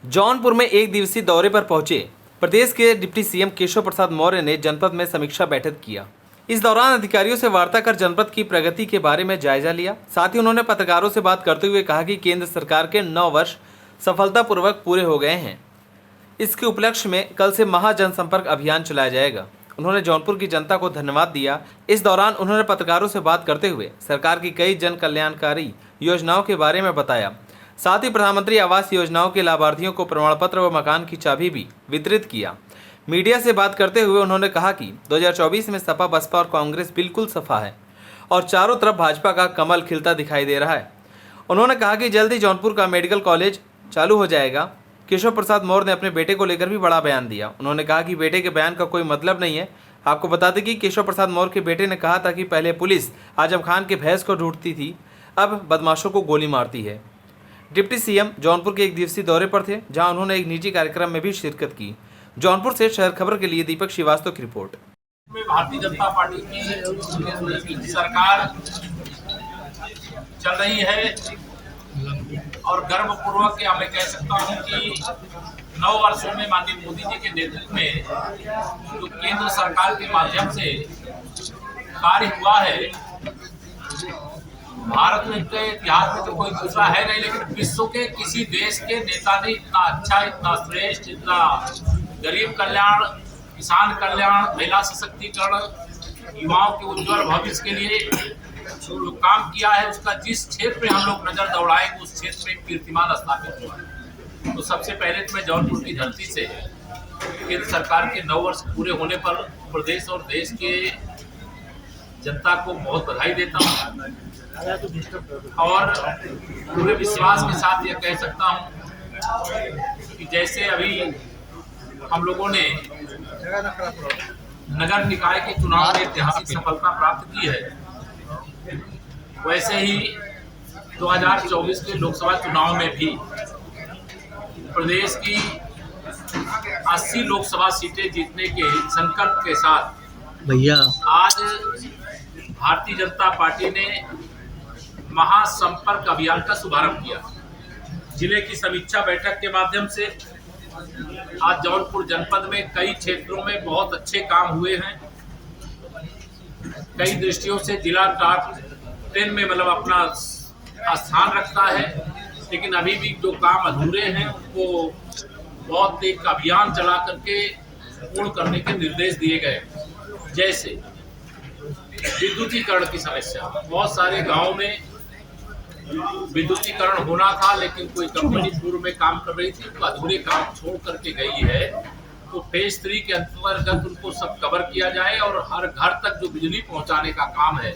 जौनपुर में एक दिवसीय दौरे पर पहुंचे प्रदेश के डिप्टी सीएम केशव प्रसाद मौर्य ने जनपद में समीक्षा बैठक किया। इस दौरान अधिकारियों से वार्ता कर जनपद की प्रगति के बारे में जायजा लिया। साथ ही उन्होंने पत्रकारों से बात करते हुए कहा कि केंद्र सरकार के 9 वर्ष सफलतापूर्वक पूरे हो गए हैं। इसके उपलक्ष्य में कल से महा जनसंपर्क अभियान चलाया जाएगा। उन्होंने जौनपुर की जनता को धन्यवाद दिया। इस दौरान उन्होंने पत्रकारों से बात करते हुए सरकार की कई जन कल्याणकारी योजनाओं के बारे में बताया। साथ ही प्रधानमंत्री आवास योजनाओं के लाभार्थियों को प्रमाण पत्र व मकान की चाबी भी वितरित किया। मीडिया से बात करते हुए उन्होंने कहा कि 2024 में सपा, बसपा और कांग्रेस बिल्कुल सफा है और चारों तरफ भाजपा का कमल खिलता दिखाई दे रहा है। उन्होंने कहा कि जल्द ही जौनपुर का मेडिकल कॉलेज चालू हो जाएगा। केशव प्रसाद मौर्य ने अपने बेटे को लेकर भी बड़ा बयान दिया। उन्होंने कहा कि बेटे के बयान का कोई मतलब नहीं है। आपको बता दें कि केशव प्रसाद मौर्य के बेटे ने कहा था कि पहले पुलिस आजम खान के भैंस को ढूंढती थी, अब बदमाशों को गोली मारती है। डिप्टी सीएम जौनपुर के एक दिवसीय दौरे पर थे, जहां उन्होंने एक निजी कार्यक्रम में भी शिरकत की। जौनपुर से शहर खबर के लिए दीपक श्रीवास्तव की रिपोर्ट। भारतीय जनता पार्टी की सरकार चल रही है और गर्वपूर्वक मैं कह सकता हूं कि 9 वर्षों में माननीय मोदी जी के नेतृत्व में जो केंद्र सरकार के माध्यम से कार्य हुआ है, भारत में के इतिहास में तो कोई दूसरा है नहीं, लेकिन विश्व के किसी देश के नेता ने इतना अच्छा, इतना श्रेष्ठ, इतना गरीब कल्याण, किसान कल्याण, महिला सशक्तिकरण, युवाओं के उज्जवल भविष्य के लिए जो काम किया है, उसका जिस क्षेत्र में हम लोग नजर दौड़ाएंगे उस क्षेत्र में कीर्तिमान स्थापित हुआ है। तो सबसे पहले तो मैं जौनपुर की धरती से केंद्र सरकार के 9 वर्ष पूरे होने पर प्रदेश और देश के जनता को बहुत बधाई देता हूँ और पूरे विश्वास के साथ यह कह सकता हूँ कि जैसे अभी हम लोगों ने नगर निकाय के चुनाव में ऐतिहासिक सफलता प्राप्त की है, वैसे ही 2024 के लोकसभा चुनाव में भी प्रदेश की 80 लोकसभा सीटें जीतने के संकल्प के साथ आज भारतीय जनता पार्टी ने महासंपर्क अभियान का शुभारंभ किया। जिले की समीक्षा बैठक के माध्यम से आज जौनपुर जनपद में कई क्षेत्रों में बहुत अच्छे काम हुए हैं। कई दृष्टियों से जिला टॉप 10 में अपना स्थान रखता है, लेकिन अभी भी जो काम अधूरे हैं उनको बहुत एक अभियान चला करके पूर्ण करने के निर्देश दिए गए। जैसे विद्युतीकरण की समस्या, बहुत सारे गांवों में विद्युतीकरण होना था, लेकिन कोई कंपनी पूर्व में काम कर रही थी, तो अधूरे काम छोड़ करके गई है। तो फेज 3 के अंतर्गत उनको सब कवर किया जाए और हर घर तक जो बिजली पहुंचाने का काम है